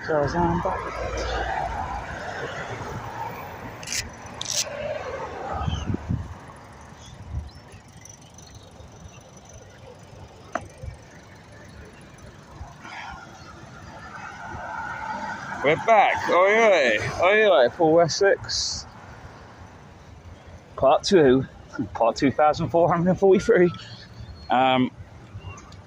So I'm back. We're back. Oi, Paul Essex. Part 2. Part 2443.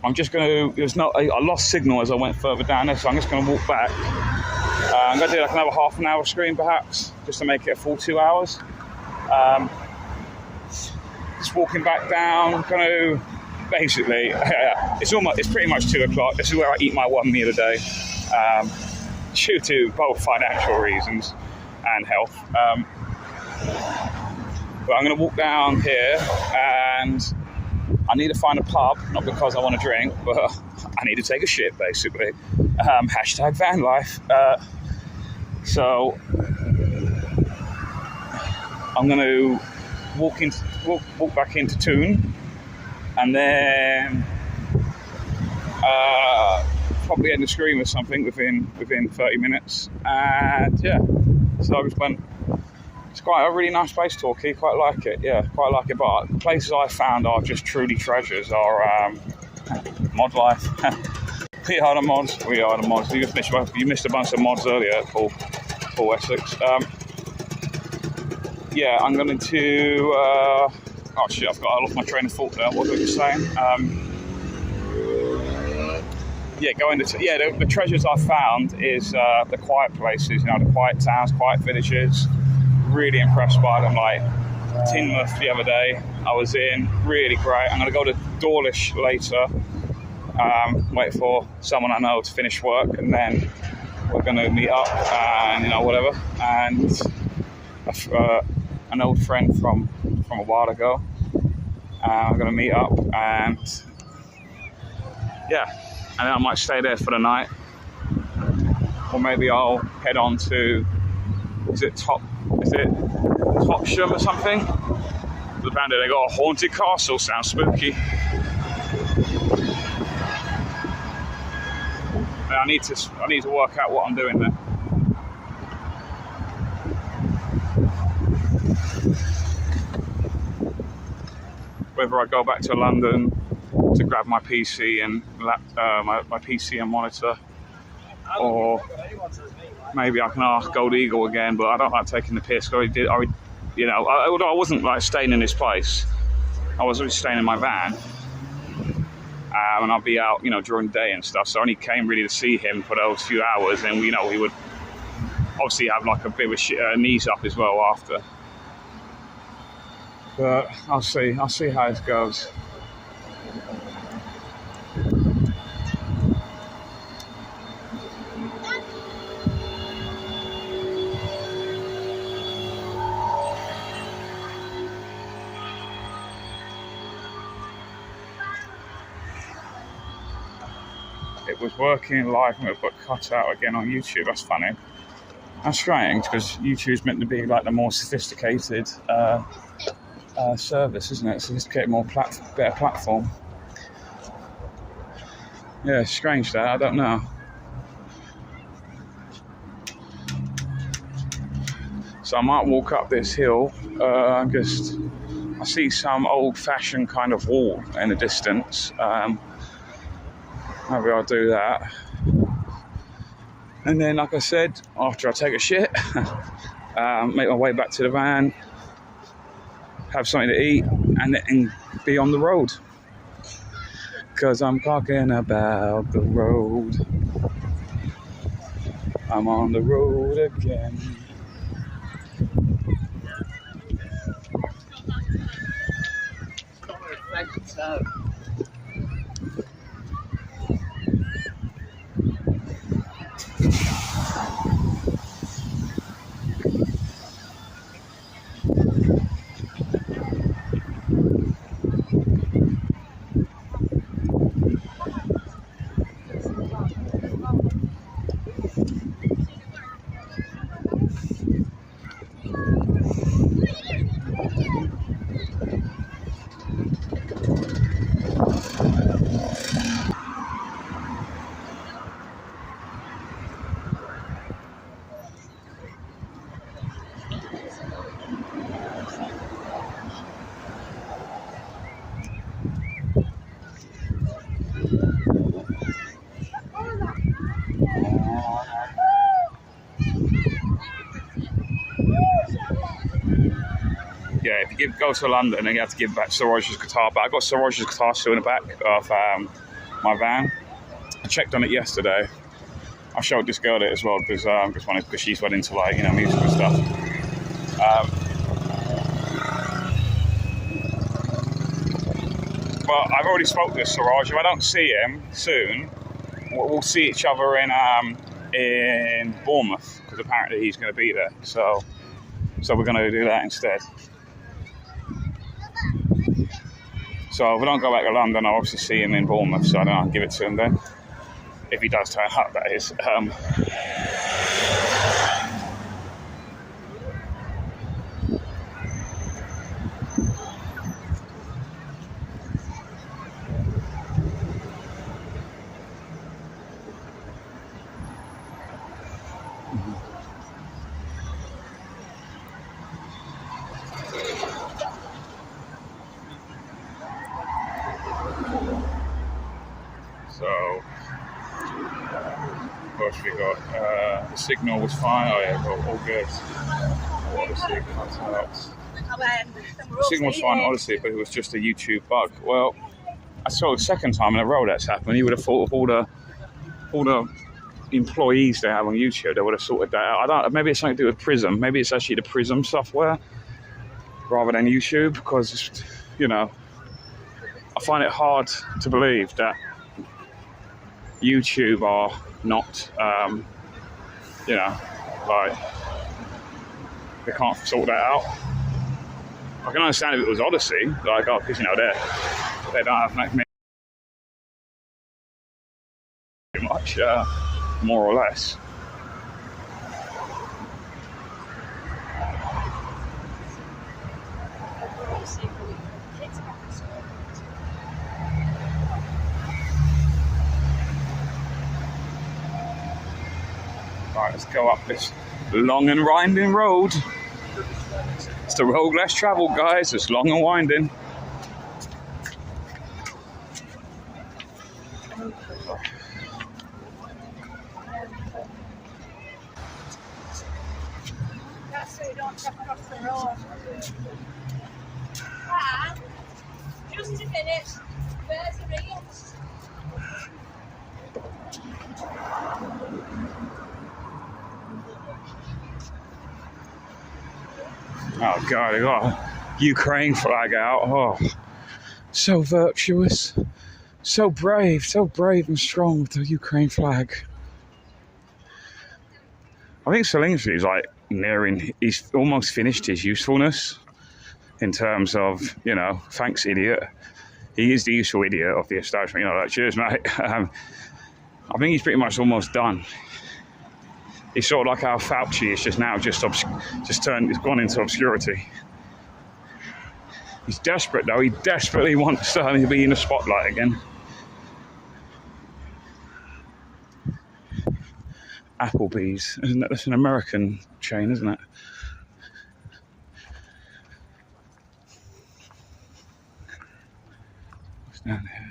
I'm just going to, I lost signal as I went further down there, so I'm just going to walk back. I'm going to do like another half an hour screen perhaps, just to make it a full 2 hours. Just walking back down, going to, basically, it's pretty much 2 o'clock. This is where I eat my one meal a day, due to both financial reasons and health. But I'm going to walk down here and I need to find a pub, not because I want to drink, but I need to take a shit, basically. Hashtag van life. So I'm going to walk back into Toon, and then probably end the screen with something within 30 minutes. And yeah, so I just went. It's quite a really nice place, Torquay. Quite like it, yeah, quite like it. But the places I found are just truly treasures. Are mod life. We are the mods. You missed a bunch of mods earlier, Paul Essex. Yeah, I'm going to. Oh shit! I lost my train of thought there. What was I just saying? Yeah, the treasures I found is the quiet places. The quiet towns, quiet villages. Really impressed by them. Like Tinmouth the other day, I was in, really great. I'm going to go to Dawlish later, wait for someone I know to finish work, and then we're going to meet up and whatever. And an old friend from a while ago, I'm going to meet up, and yeah, and then I might stay there for the night, or maybe I'll head on to Topsham or something? Apparently they got a haunted castle, sounds spooky. I need to work out what I'm doing there. Whether I go back to London to grab my PC and my PC and monitor, or maybe I can ask Gold Eagle again, but I don't like taking the piss. Although I wasn't like staying in this place, I was really staying in my van, and I'll be out, during the day and stuff. So I only came really to see him for those few hours, and we would obviously have like a bit of a knees up as well after. But I'll see how it goes. It was working live and it got cut out again on YouTube. That's funny. That's strange, because YouTube's meant to be like the more sophisticated service, isn't it? Sophisticated, better platform. Yeah, strange that. I don't know. So I might walk up this hill. I see some old-fashioned kind of wall in the distance. Maybe I'll do that. And then, like I said, after I take a shit, make my way back to the van, have something to eat, and be on the road. Because I'm talking about the road. I'm on the road again. Yeah, if you go to London, then you have to give back Sir Roger's guitar. But I got Sir Roger's guitar still in the back of my van. I checked on it yesterday. I showed this girl it as well because she's well into music and stuff. But I've already spoke to Sir Roger. If I don't see him soon, we'll see each other in Bournemouth because apparently he's going to be there. So we're going to do that instead. So if we don't go back to London, I'll obviously see him in Bournemouth, so I don't know, I'll give it to him then. If he does turn up, that is. So, what else we got? The signal was fine. Oh yeah, all good. The signal was fine, honestly, but it was just a YouTube bug. Well, I saw the second time in a row that's happened. You would have thought of all the employees they have on YouTube, they would have sorted that out. Maybe it's something to do with Prism. Maybe it's actually the Prism software rather than YouTube, because I find it hard to believe that YouTube are not, they can't sort that out. I can understand if it was Odyssey, because they don't have much, more or less. Right, let's go up this long and winding road. It's the road less travelled, guys. It's long and winding. That's so you don't have to cross the road. Just a minute. Where's the rails? Oh God, they got a Ukraine flag out. Oh, so virtuous, so brave and strong with the Ukraine flag. I think Zelensky is he's almost finished his usefulness in terms of, thanks idiot. He is the useful idiot of the establishment, cheers mate. I think he's pretty much almost done. He's sort of like how Fauci is just gone into obscurity. He's desperate though. He desperately wants to be in the spotlight again. Applebee's, that's an American chain, isn't it? What's down here?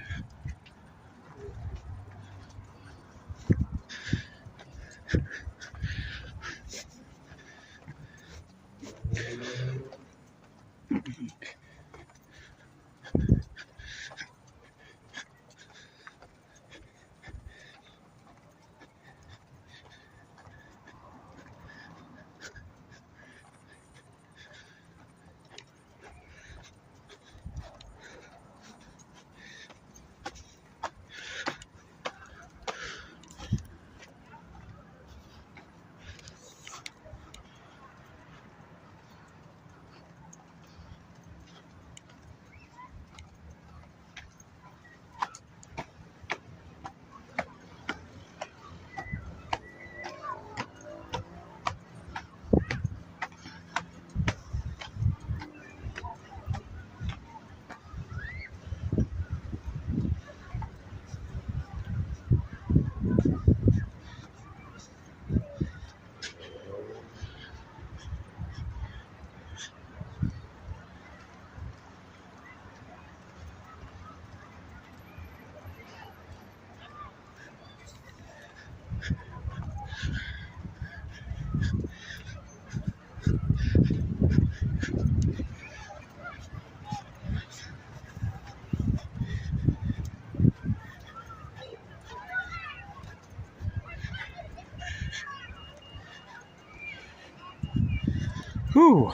Whew.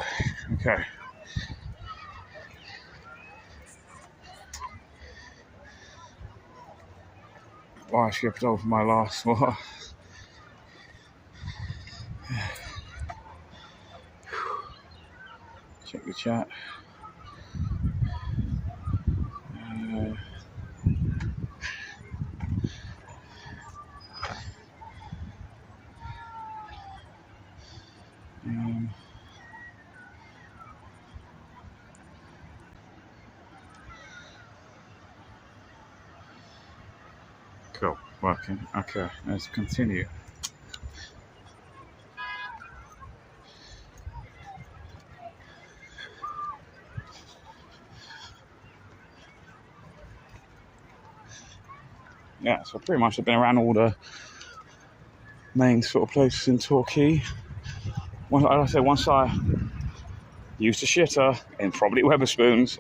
Okay. Well, I skipped over my last one. Check the chat. Cool, working. Okay, let's continue. Yeah, so pretty much I've been around all the main sort of places in Torquay. Like I say, once I used a shitter in probably Weatherspoons,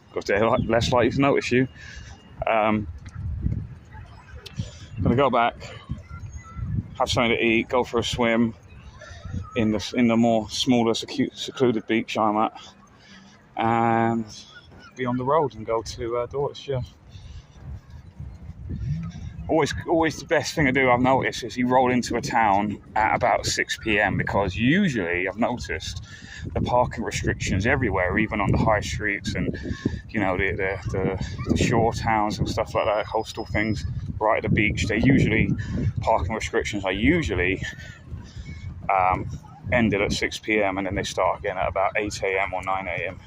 because they're less likely to notice you. I'm gonna go back, have something to eat, go for a swim in the more smaller, secluded beach I'm at, and be on the road and go to Dorsetshire. Always the best thing to do, I've noticed, is you roll into a town at about 6 p.m. because usually I've noticed the parking restrictions everywhere, even on the high streets and the shore towns and stuff like that, coastal things right at the beach. Parking restrictions are usually ended at 6 p.m. and then they start again at about 8 a.m. or 9 a.m.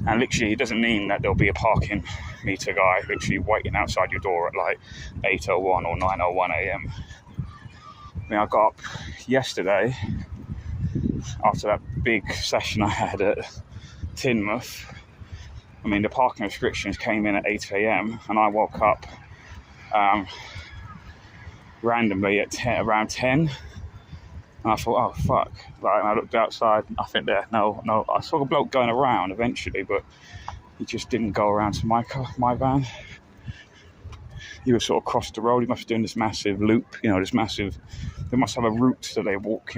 And literally, it doesn't mean that there'll be a parking meter guy literally waiting outside your door at like 8:01 or 9:01 a.m. I mean, I got up yesterday after that big session I had at Teignmouth. I mean, the parking restrictions came in at 8 a.m. and I woke up randomly at around 10. And I thought, oh, fuck. Like, and I looked outside, nothing there. No. I saw a bloke going around eventually, but he just didn't go around to my van. He was sort of across the road. He must be doing this massive loop, they must have a route that they walk,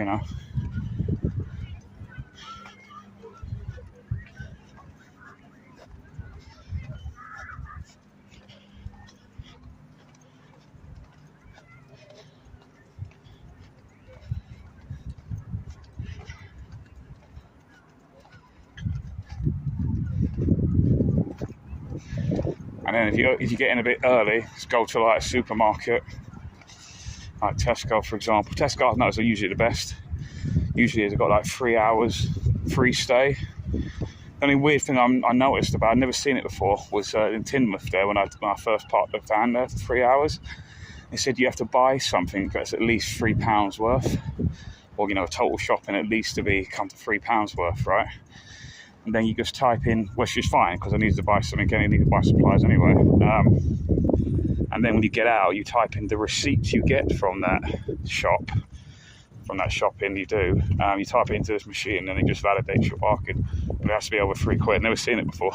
And then if you get in a bit early, just go to like a supermarket, like Tesco, for example. Tesco, I've noticed, are usually the best. Usually they've got like 3 hours free stay. The only weird thing I noticed about, I'd never seen it before, was in Teignmouth there when I first parked the van there for 3 hours. They said you have to buy something that's at least £3 worth, or total shopping at least to come to £3 worth, right? And then you just type in, which is fine because I needed to buy something, I needed to buy supplies anyway. And then when you get out, you type in the receipts you get from that shop from that shopping you do. You type it into this machine and it just validates your parking. But it has to be over £3. Never seen it before.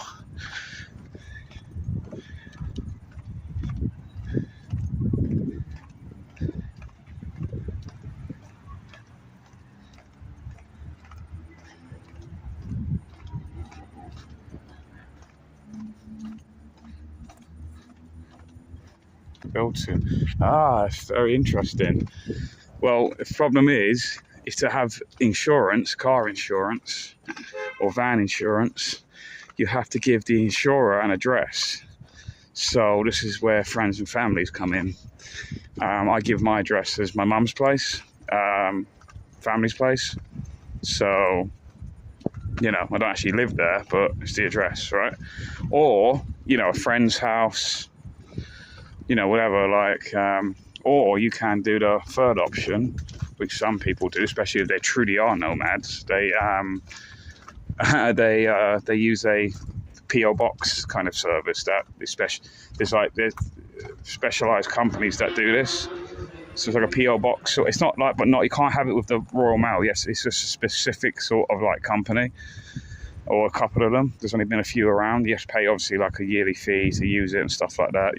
It's very interesting. Well, the problem is to have insurance, car insurance or van insurance, you have to give the insurer an address. So this is where friends and families come in. I give my address as my mum's place, family's place. So, I don't actually live there, but it's the address, right? Or, a friend's house, whatever, or you can do the third option, which some people do, especially if they truly are nomads. They use a PO box kind of service that there's specialized companies that do this. So it's like a PO box. So it's not like, but not, you can't have it with the Royal Mail. Yes, it's just a specific sort of company, or a couple of them. There's only been a few around. You have to pay obviously a yearly fee to use it and stuff like that,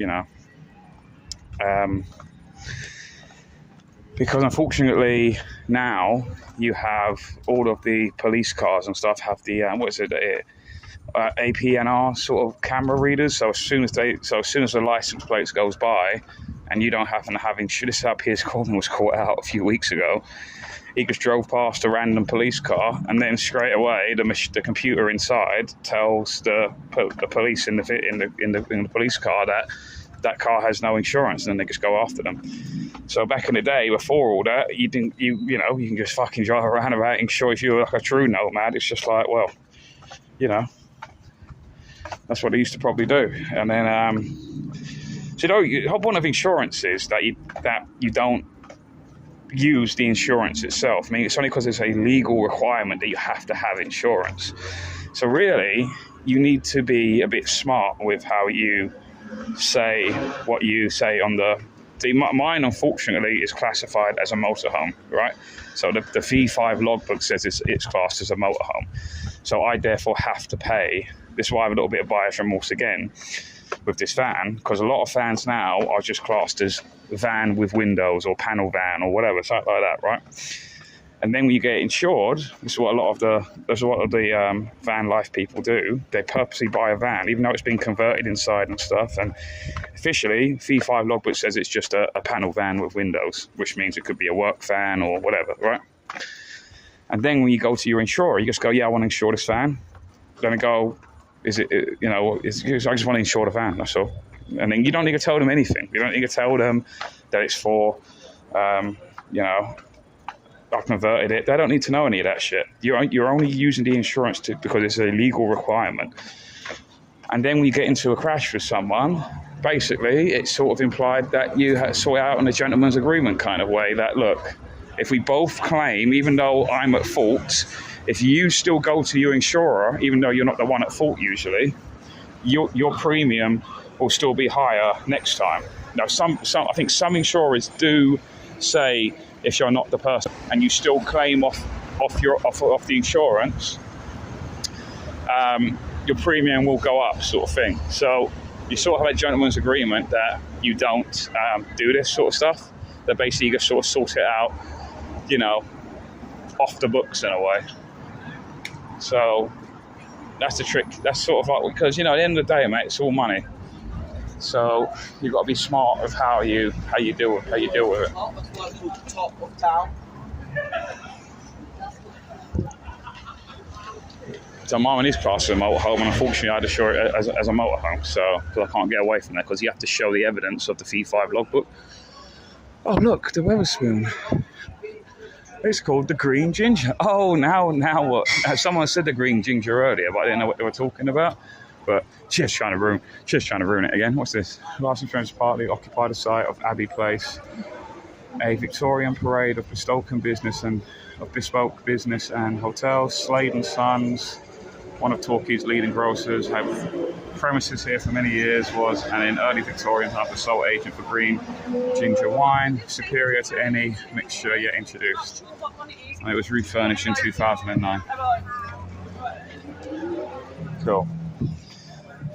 because unfortunately now you have all of the police cars and stuff have the APNR sort of camera readers. So as soon as the license plates goes by and you don't happen to have insurance, this is how Piers Corbyn was caught out a few weeks ago. He just drove past a random police car, and then straight away the computer inside tells the police in the police car that car has no insurance, and then they just go after them. So back in the day, before all that, you can just fucking drive around about insured. If you're a true nomad, it's just that's what they used to probably do. And then, the whole point of insurance is that you don't use the insurance itself. I mean, it's only because it's a legal requirement that you have to have insurance. So really, you need to be a bit smart with how you say what you say on mine unfortunately is classified as a motorhome, right? So the V5 logbook says it's classed as a motorhome. So I therefore have to pay. This is why I have a little bit of buyer's remorse again with this van, because a lot of vans now are just classed as van with windows or panel van or whatever, something like that, right? And then when you get insured, this is what a lot of the van life people do. They purposely buy a van, even though it's been converted inside and stuff. And officially, V5 logbook says it's just a panel van with windows, which means it could be a work van or whatever, right? And then when you go to your insurer, you just go, yeah, I want to insure this van. Then I go, I just want to insure the van, that's all. And then you don't need to tell them anything. You don't need to tell them that it's for, I've converted it. They don't need to know any of that shit. You're only using the insurance because it's a legal requirement. And then when you get into a crash with someone, basically it's sort of implied that you sort it out in a gentleman's agreement kind of way, that look, if we both claim, even though I'm at fault, if you still go to your insurer, even though you're not the one at fault usually, your premium will still be higher next time. Now, I think some insurers do say if you're not the person and you still claim off the insurance, your premium will go up, sort of thing. So you sort of have a gentleman's agreement that you don't do this sort of stuff. That basically you just sort of sort it out, off the books in a way. So that's the trick. That's sort of because at the end of the day, mate, it's all money. So you've got to be smart of how you deal with it. Top of town. So mine is classed as a motorhome, and unfortunately I had to show it as a motorhome, so because I can't get away from that, because you have to show the evidence of the V5 logbook. Oh look, the Wetherspoon. It's called the Green Ginger. Oh, now what? Someone said the Green Ginger earlier, but I didn't know what they were talking about. But she's trying to ruin it again. What's this? Last Insurance partly occupied the site of Abbey Place, a Victorian parade of bespoke business and hotels. Slade and Sons one of Torquay's leading grocers, have premises here for many years, was and in early Victorian times the sole agent for green ginger wine, superior to any mixture yet introduced. And it was refurnished in 2009. Cool.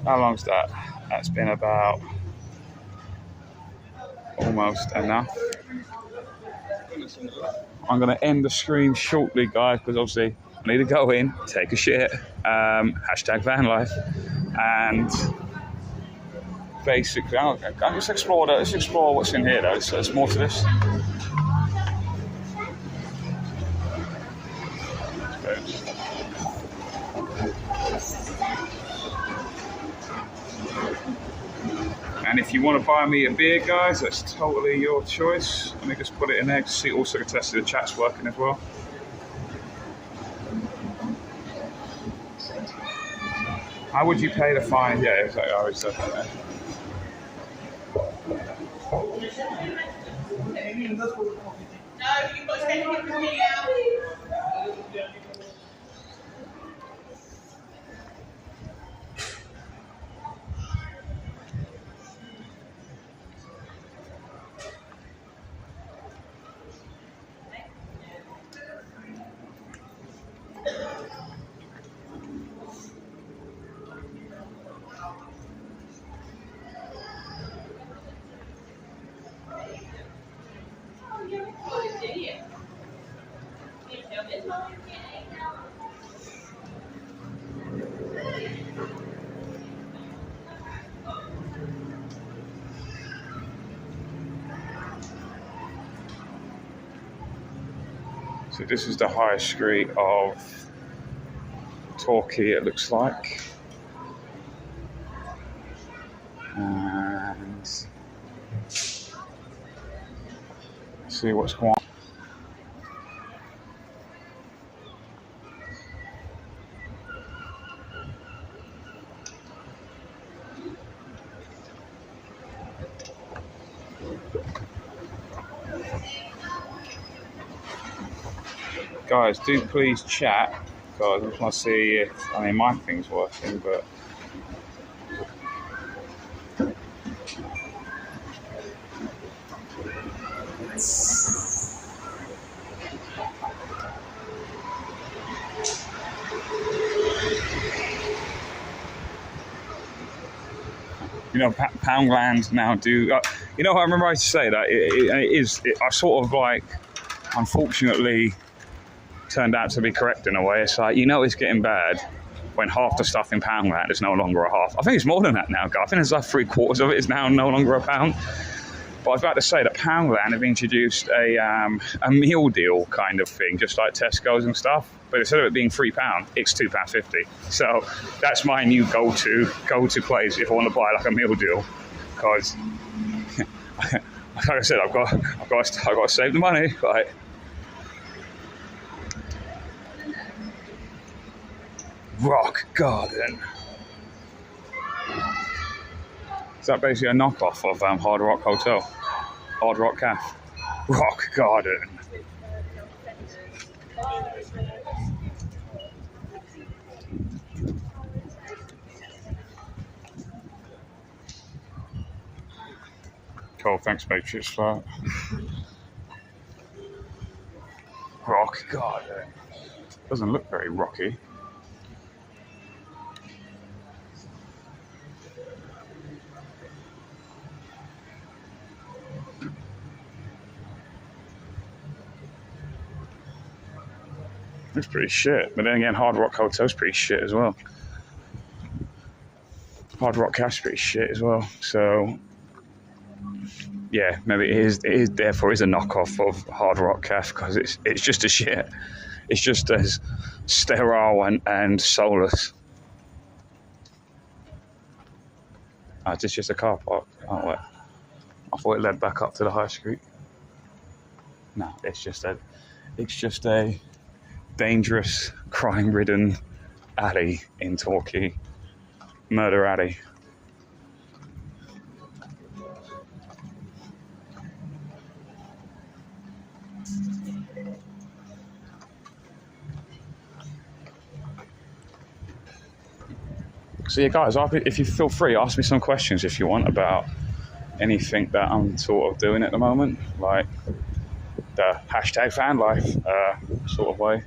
How long's that? That's been about almost enough. I'm going to end the stream shortly, guys, because obviously I need to go in, take a shit, hashtag van life, and basically, let's explore what's in here, though. There's more to this. And if you want to buy me a beer, guys, that's totally your choice. Let me just put it in there to see, also to test the chat's working as well. How would you pay the fine? Yeah, exactly. I always said that. No, you've got to take it from me now. So this is the high street of Torquay, it looks like. And see what's going on. Guys, do please chat, because I just want to see if, my thing's working, but... Poundland now do... I remember I used to say that I sort of like, unfortunately, turned out to be correct in a way. It's like, it's getting bad when half the stuff in Poundland is no longer a half. I think it's more than that now, guys. I think it's like 3/4 of it is now no longer a pound. But I was about to say that Poundland have introduced a meal deal kind of thing, just like Tesco's and stuff. But instead of it being £3, it's £2.50. So that's my new go-to place if I want to buy like a meal deal, because like I said, I've got to save the money, right? Rock Garden. Is that basically a knockoff of Hard Rock Hotel? Hard Rock Cafe? Rock Garden. Cool, thanks Matrix for that. Rock Garden. Doesn't look very rocky. Looks pretty shit, but then again, Hard Rock Hotel's pretty shit as well. Hard Rock Cafe's pretty shit as well. So, yeah, maybe it is therefore is a knockoff of Hard Rock Cafe, because it's just as shit. It's just as sterile and soulless. It's just a car park. Oh wait, I thought it led back up to the high street. No, it's just a dangerous, crime-ridden alley in Torquay. Murder alley. So yeah, guys, if you feel free, ask me some questions if you want about anything that I'm sort of doing at the moment, like the hashtag fan life sort of way.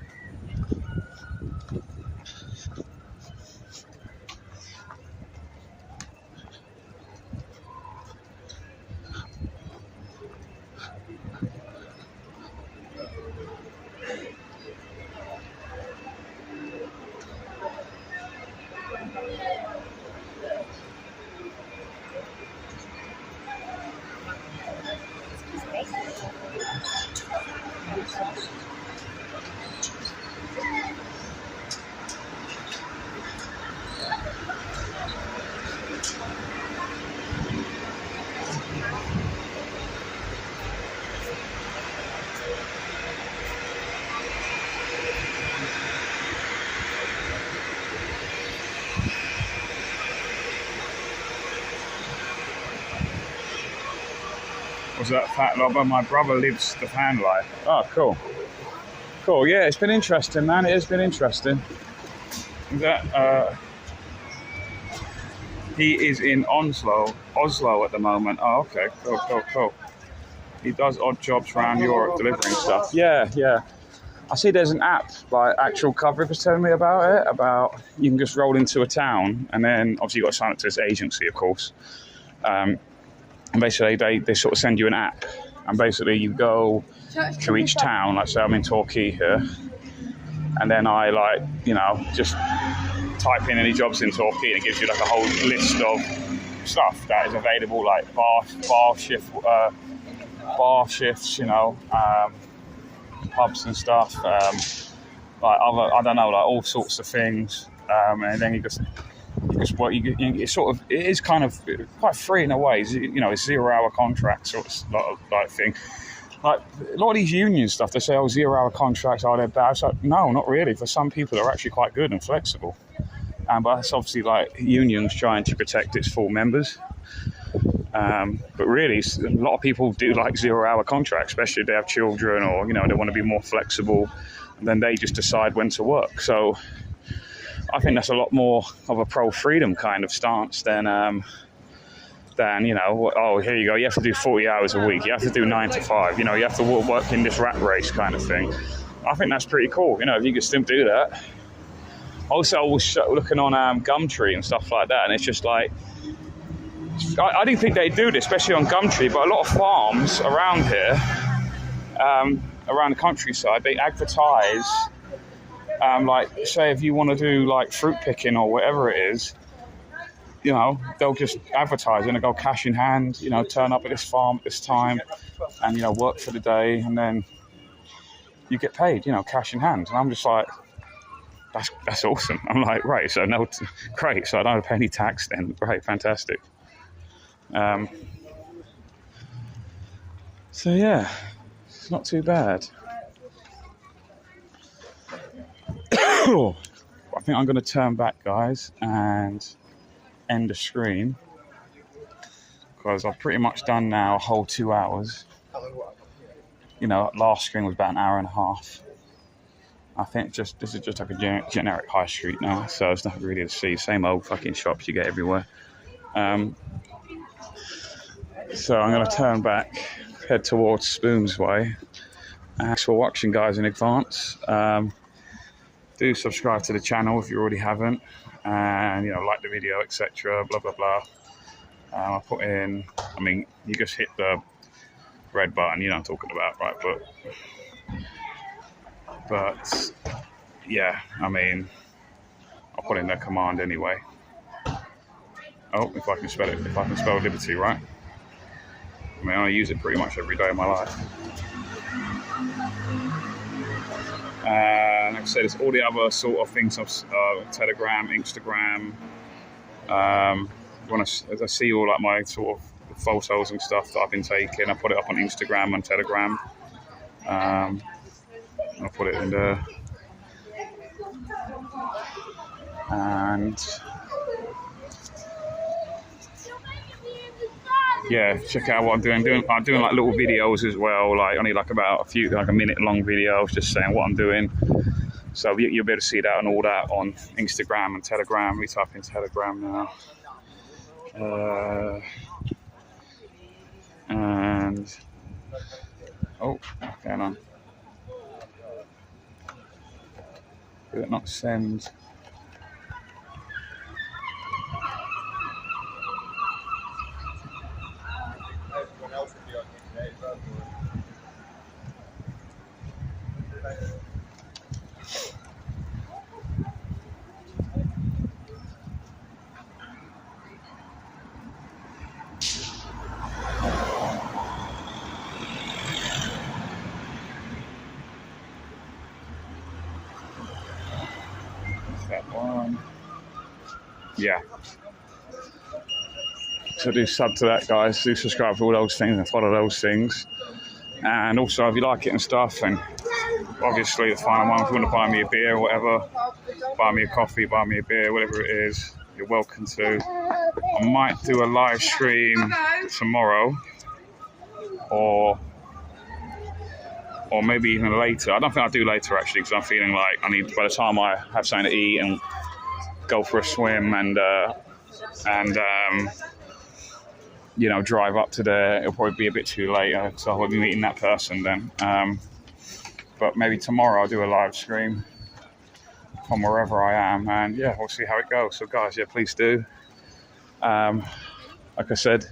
Was that fat lobber? My brother lives the fan life. Oh, cool. Cool, yeah, it's been interesting, man. It has been interesting. That he is in Oslo at the moment. Oh, okay, cool. He does odd jobs around Europe delivering stuff. Yeah. I see there's an app, like Actual Coverage was telling me about it, about you can just roll into a town and then obviously you've got to sign up to this agency, of course. And basically they sort of send you an app and basically you go to each town, like say I'm in Torquay here, and then I just type in any jobs in Torquay and it gives you like a whole list of stuff that is available, like bar shifts, pubs and stuff, like other, I don't know, like all sorts of things, and then you just work. It is kind of quite free in a way. It's 0-hour contracts sort of like thing. Like a lot of these union stuff, they say, 0-hour contracts, they're bad. It's like, no, not really. For some people, they're actually quite good and flexible. But that's obviously like unions trying to protect its full members. But really, a lot of people do like 0-hour contracts, especially if they have children or, they want to be more flexible. And then they just decide when to work. So I think that's a lot more of a pro-freedom kind of stance than here you go, you have to do 40 hours a week, you have to do 9 to 5, you have to work in this rat race kind of thing. I think that's pretty cool, if you could still do that. Also, I was looking on Gumtree and stuff like that, and it's just like, I didn't think they'd do this, especially on Gumtree, but a lot of farms around here, around the countryside, they advertise, say if you want to do like fruit picking or whatever it is, they'll just advertise and go cash in hand, turn up at this farm at this time and, work for the day and then you get paid, cash in hand. And I'm just like, that's awesome. I'm like, right, so great. So I don't have to pay any tax then. Right, fantastic. So yeah, it's not too bad. I think I'm going to turn back, guys, and end the screen because I've pretty much done now a whole 2 hours. Last screen was about an hour and a half. I think this is just like a generic high street now, so there's nothing really to see. Same old fucking shops you get everywhere. So I'm going to turn back, head towards Spoons Way. Thanks for watching, guys, in advance. Do subscribe to the channel if you already haven't, and like the video, etc. Blah blah blah. I'll put in. You just hit the red button. You know what I'm talking about, right? But yeah, I'll put in the command anyway. Oh, if I can spell it, if I can spell liberty right. I use it pretty much every day of my life. And like I said, it's all the other sort of things, Telegram, Instagram. As I see all like my sort of photos and stuff that I've been taking, I put it up on Instagram and Telegram. I'll put it in there. And yeah, check out what I'm doing. I'm doing like little videos as well, like only like about a minute long videos, just saying what I'm doing. So you'll be able to see that and all that on Instagram and Telegram. We type in Telegram now. And oh, what's going on? Did it not send? That one. Yeah. So do sub to that, guys. Do subscribe for all those things and follow those things. And also, if you like it and stuff, and obviously the final one, if you want to buy me a beer or whatever, buy me a coffee, buy me a beer, whatever it is, you're welcome to. I might do a live stream tomorrow, or maybe even later. I don't think I'll do later, actually, because I'm feeling like I need, by the time I have something to eat and go for a swim and you know, drive up to there, it'll probably be a bit too late, so I'll be meeting that person then. But maybe tomorrow I'll do a live stream from wherever I am, and yeah, we'll see how it goes. So guys, yeah, please do. Like I said,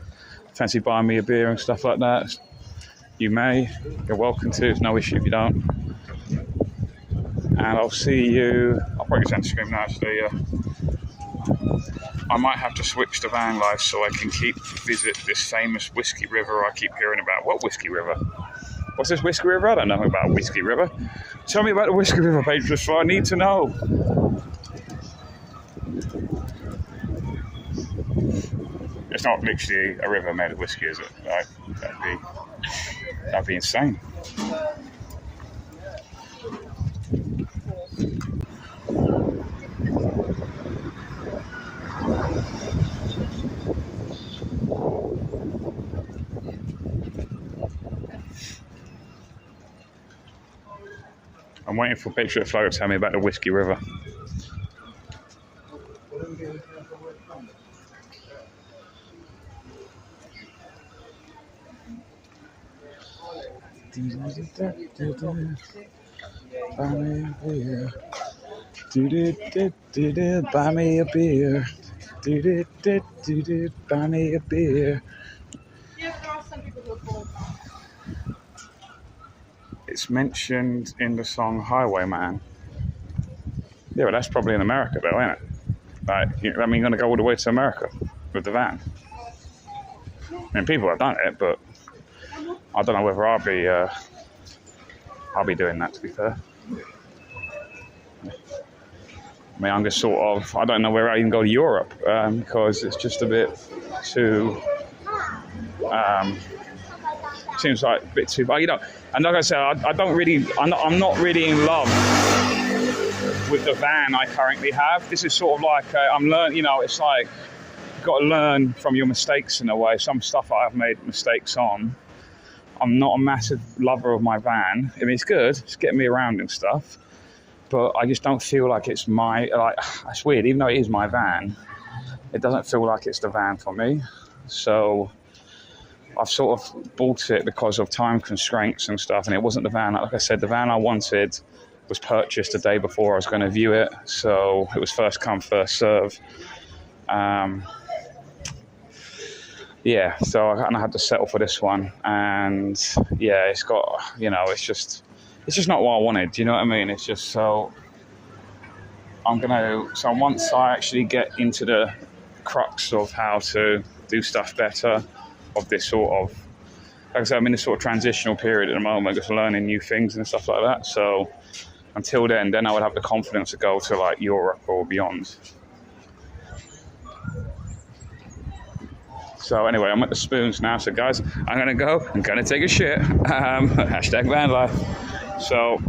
fancy buying me a beer and stuff like that, you may. You're welcome to. There's no issue if you don't. And I'll see you. I'll probably send a screen now, actually. I might have to switch to van life so I can visit this famous whiskey river I keep hearing about. What whiskey river? What's this whiskey river? I don't know about whiskey river. Tell me about the whiskey river, pt.2. I need to know. It's not literally a river made of whiskey, is it? Right? That'd be insane. I'm waiting for pt.2 to tell me about the whiskey river. Buy me a beer. Buy me a beer. Buy me a beer. It's mentioned in the song Highwayman. Yeah, but that's probably in America, though, ain't it? Like, I mean, you're going to go all the way to America with the van. I mean, people have done it, but I don't know whether I'll be doing that, to be fair. I mean, I'm just sort of, I don't know where I even go to Europe, because it's just a bit too, seems like a bit too, but you know, and like I said, I'm not really in love with the van I currently have. This is sort of like, I'm learning, you know, it's like, you've got to learn from your mistakes in a way. Some stuff I've made mistakes on. I'm not a massive lover of my van. I mean, it's good, it's getting me around and stuff, but I just don't feel like it's my, like, it's weird, even though it is my van, it doesn't feel like it's the van for me. So I've sort of bought it because of time constraints and stuff, and it wasn't the van. Like I said, the van I wanted was purchased the day before I was going to view it, so it was first come, first serve. Yeah, so I kind of had to settle for this one, and yeah, it's got, you know, it's just not what I wanted. Do you know what I mean? It's just so so once I actually get into the crux of how to do stuff better, of this sort of, like I said, I'm in this sort of transitional period at the moment, just learning new things and stuff like that. So until then I would have the confidence to go to like Europe or beyond. So anyway, I'm at the spoons now. So guys, I'm going to go. I'm going to take a shit. Hashtag van life. So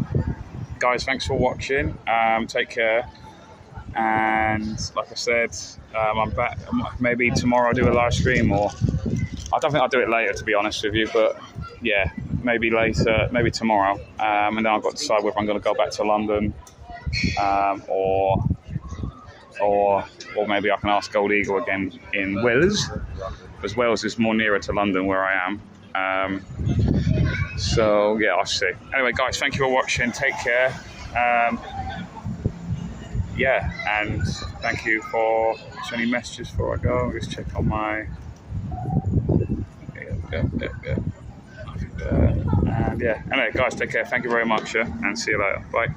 guys, thanks for watching. Take care. And like I said, I'm back. Maybe tomorrow I'll do a live stream, or I don't think I'll do it later, to be honest with you. But yeah, maybe later, maybe tomorrow. And then I've got to decide whether I'm going to go back to London or maybe I can ask Gold Eagle again in Wales, because Wales is more nearer to London where I am. So yeah, I'll see. Anyway, guys, thank you for watching. Take care. And thank you for sending messages before I go. I'll just check on my. And yeah, anyway, guys, take care. Thank you very much, and see you later. Bye.